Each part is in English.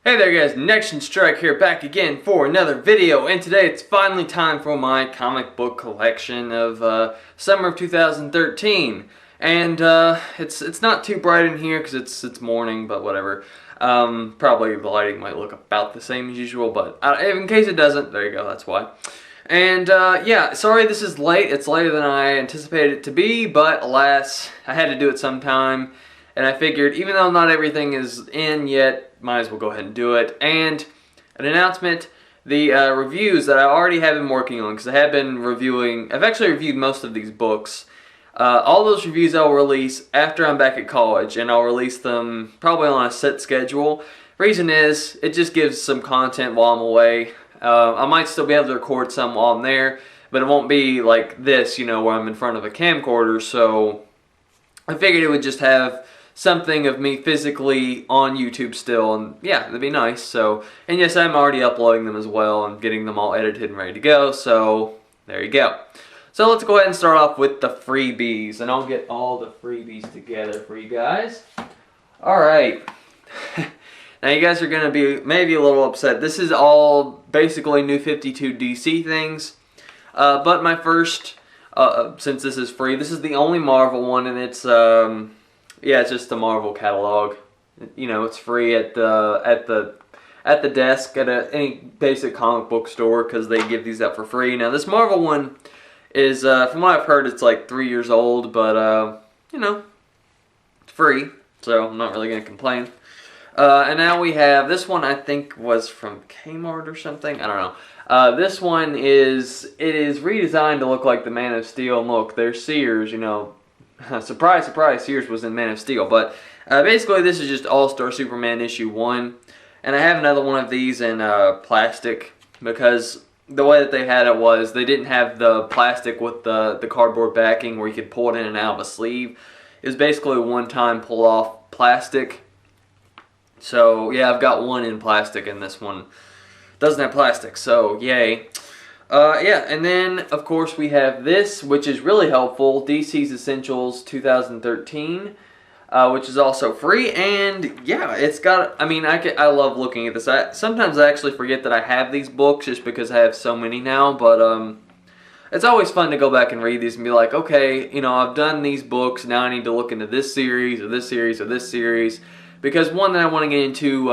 Hey there guys, NexGenStriker here, back again for another video, and today it's finally time for my comic book collection of summer of 2013. And it's not too bright in here because it's morning, but whatever. Probably the lighting might look about the same as usual, but in case it doesn't, there you go, that's why. And yeah, sorry this is late. It's later than I anticipated it to be, but alas, I had to do it sometime. And I figured, even though not everything is in yet, might as well go ahead and do it. And an announcement, the reviews that I already have been working on, because I have been reviewing, I've actually reviewed most of these books. All those reviews I'll release after I'm back at college, and I'll release them probably on a set schedule. Reason is, it just gives some content while I'm away. I might still be able to record some while I'm there, but it won't be like this, you know, where I'm in front of a camcorder, so I figured it would just have something of me physically on YouTube still, and yeah, that'd be nice. So, and yes, I'm already uploading them as well and getting them all edited and ready to go, so there you go. So let's go ahead and start off with the freebies, and I'll get all the freebies together for you guys. Alright, now you guys are going to be maybe a little upset. This is all basically New 52 DC things, but my first, since this is free, this is the only Marvel one, and it's yeah, it's just the Marvel catalog. You know, it's free at the desk at any basic comic book store because they give these out for free. Now this Marvel one is, from what I've heard, it's like 3 years old, but you know, it's free, so I'm not really gonna complain. And now we have this one. I think was from Kmart or something. I don't know. This one is redesigned to look like the Man of Steel. And look, there's Sears. You know. Surprise, surprise, Sears was in Man of Steel. But basically this is just All-Star Superman issue 1. And I have another one of these in plastic, because the way that they had it was they didn't have the plastic with the cardboard backing where you could pull it in and out of a sleeve. It was basically a one-time pull-off plastic. So yeah, I've got one in plastic, and this one doesn't have plastic, so yay. Yeah, and then, of course, we have this, which is really helpful, DC's Essentials 2013, which is also free, and yeah, it's got, I mean, I love looking at this. Sometimes I actually forget that I have these books just because I have so many now, but it's always fun to go back and read these and be like, okay, you know, I've done these books, now I need to look into this series, or this series, or this series, because one that I want to get into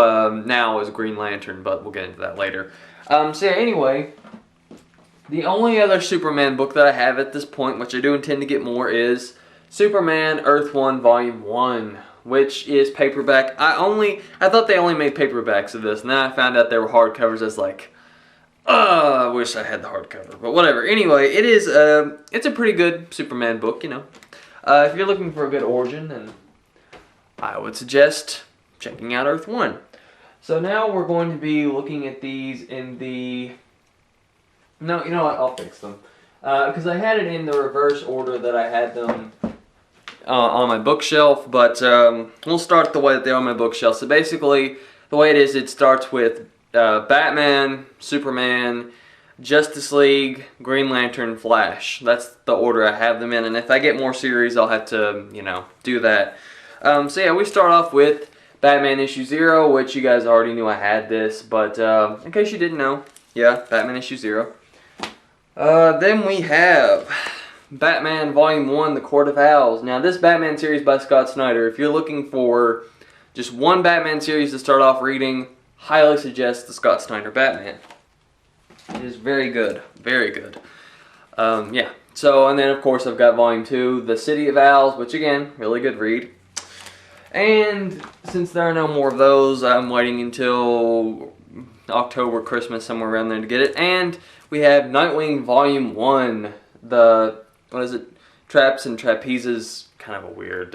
now is Green Lantern, but we'll get into that later. So yeah, anyway, the only other Superman book that I have at this point, which I do intend to get more, is Superman Earth 1 Volume 1, which is paperback. I thought they only made paperbacks of this, and then I found out they were hardcovers. I was like, I wish I had the hardcover, but whatever. Anyway, it is, it's a pretty good Superman book, you know. If you're looking for a good origin, then I would suggest checking out Earth 1. So now we're going to be looking at these in the... No, you know what? I'll fix them. Because I had it in the reverse order that I had them on my bookshelf, but we'll start the way that they're on my bookshelf. So basically, the way it is, it starts with Batman, Superman, Justice League, Green Lantern, Flash. That's the order I have them in, and if I get more series, I'll have to, you know, do that. So yeah, we start off with Batman issue 0, which you guys already knew I had this, but in case you didn't know, yeah, Batman issue 0. Then we have Batman Volume 1, The Court of Owls. Now, this Batman series by Scott Snyder, if you're looking for just one Batman series to start off reading, highly suggest the Scott Snyder Batman. It is very good. Very good. Yeah. So, and then, of course, I've got Volume 2, The City of Owls, which, again, really good read. And since there are no more of those, I'm waiting until October, Christmas, somewhere around there to get it. And we have Nightwing Volume 1, the, what is it, Traps and Trapezes, kind of a weird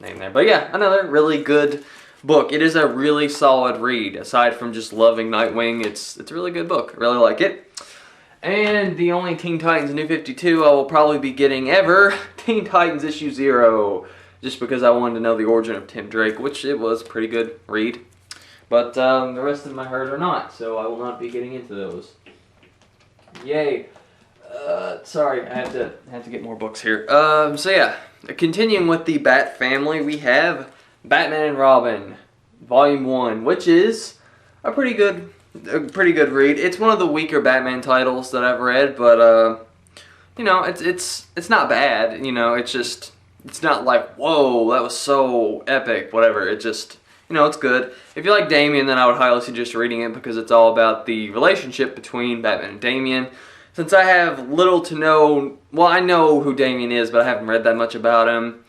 name there. But yeah, another really good book. It is a really solid read. Aside from just loving Nightwing, it's a really good book. I really like it. And the only Teen Titans New 52 I will probably be getting ever, Teen Titans issue 0. Just because I wanted to know the origin of Tim Drake, which it was a pretty good read. But the rest of my herd are not, so I will not be getting into those. Yay. Sorry, I have to get more books here. So yeah, continuing with the Bat family, we have Batman and Robin, Volume 1, which is a pretty good read. It's one of the weaker Batman titles that I've read, but you know, it's not bad. You know, it's not like, whoa, that was so epic, whatever. It just, you know, it's good. If you like Damian, then I would highly suggest reading it because it's all about the relationship between Batman and Damian. Since I have little to no, well, I know who Damian is, but I haven't read that much about him.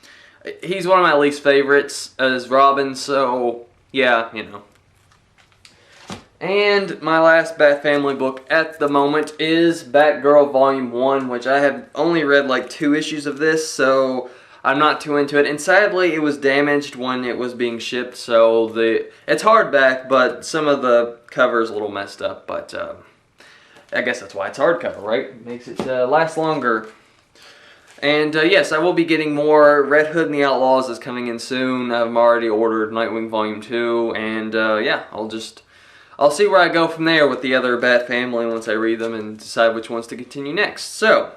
He's one of my least favorites as Robin, so yeah, you know. And my last Bat Family book at the moment is Batgirl Volume 1, which I have only read like 2 issues of this, so I'm not too into it. And sadly, it was damaged when it was being shipped, so it's hardback, but some of the cover is a little messed up, but I guess that's why it's hardcover, right? It makes it last longer. And yes, I will be getting more. Red Hood and the Outlaws is coming in soon. I've already ordered Nightwing Volume 2, and yeah, I'll see where I go from there with the other Bat Family once I read them and decide which ones to continue next. So,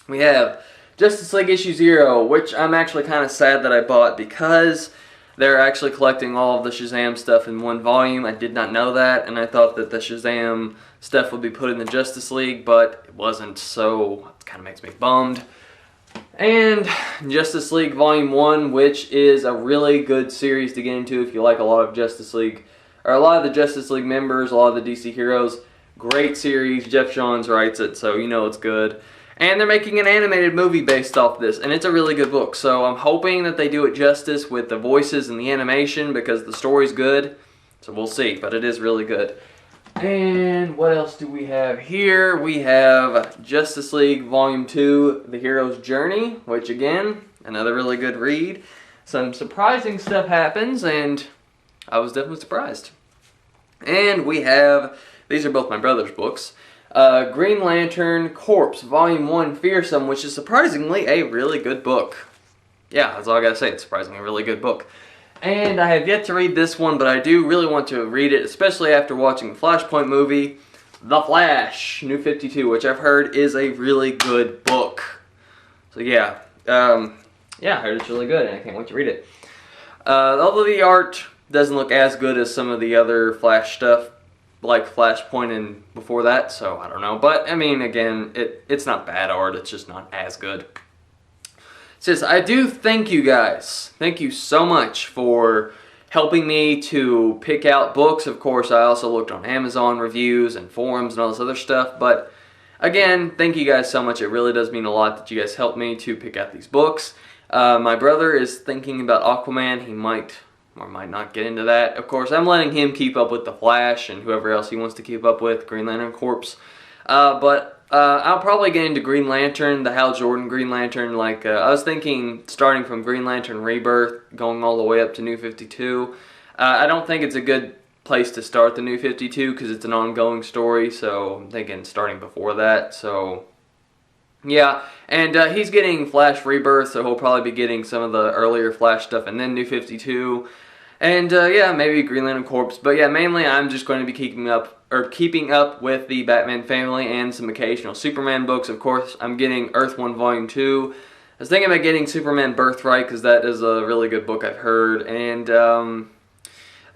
we have Justice League issue 0, which I'm actually kind of sad that I bought because they're actually collecting all of the Shazam stuff in one volume. I did not know that, and I thought that the Shazam stuff would be put in the Justice League, but it wasn't, so it kind of makes me bummed. And Justice League Volume 1, which is a really good series to get into if you like a lot of Justice League, or a lot of the Justice League members, a lot of the DC heroes. Great series. Jeff Johns writes it, so you know it's good. And they're making an animated movie based off this, and it's a really good book. So I'm hoping that they do it justice with the voices and the animation because the story's good. So we'll see, but it is really good. And what else do we have here? We have Justice League Volume 2, The Hero's Journey, which again, another really good read. Some surprising stuff happens, and I was definitely surprised. And we have, these are both my brother's books, Green Lantern Corps Volume 1 Fearsome, which is surprisingly a really good book. Yeah, that's all I gotta say, it's surprisingly a really good book. And I have yet to read this one, but I do really want to read it, especially after watching the Flashpoint movie, The Flash, New 52, which I've heard is a really good book. So yeah, yeah, I heard it's really good, and I can't wait to read it. Although the art doesn't look as good as some of the other Flash stuff, like Flashpoint and before that, so I don't know. But, I mean, again, it's not bad art, it's just not as good. It says, I do thank you guys. Thank you so much for helping me to pick out books. Of course, I also looked on Amazon reviews and forums and all this other stuff. But again, thank you guys so much. It really does mean a lot that you guys helped me to pick out these books. My brother is thinking about Aquaman. He might or might not get into that. Of course, I'm letting him keep up with The Flash and whoever else he wants to keep up with, Green Lantern Corps. But I'll probably get into Green Lantern, the Hal Jordan Green Lantern. Like I was thinking, starting from Green Lantern Rebirth, going all the way up to New 52. I don't think it's a good place to start the New 52 because it's an ongoing story. So I'm thinking starting before that. So yeah, and he's getting Flash Rebirth, so he'll probably be getting some of the earlier Flash stuff, and then New 52. And yeah, maybe Green Lantern Corps. But yeah, mainly I'm just going to be keeping up with the Batman family and some occasional Superman books. Of course, I'm getting Earth 1 Volume 2. I was thinking about getting Superman Birthright because that is a really good book I've heard. And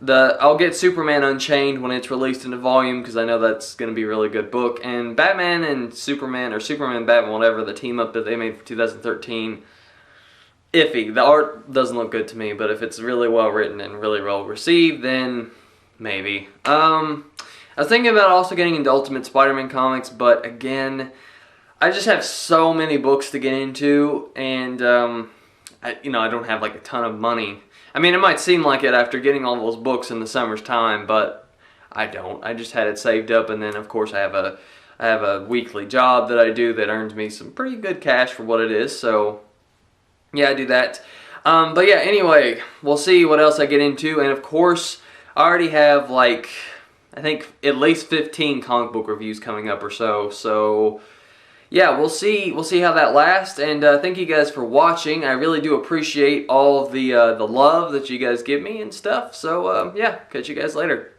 I'll get Superman Unchained when it's released in a volume because I know that's going to be a really good book. And Batman and Superman, or Superman Batman, whatever, the team up that they made for 2013, iffy. The art doesn't look good to me, but if it's really well written and really well received, then maybe. I was thinking about also getting into Ultimate Spider-Man comics, but again, I just have so many books to get into, and I don't have like a ton of money. I mean, it might seem like it after getting all those books in the summer's time, but I don't. I just had it saved up, and then of course I have a weekly job that I do that earns me some pretty good cash for what it is, so yeah, I do that. But yeah, anyway, we'll see what else I get into. And of course, I already have like, I think at least 15 comic book reviews coming up or so. So yeah, we'll see how that lasts. And thank you guys for watching. I really do appreciate all of the love that you guys give me and stuff. So yeah, catch you guys later.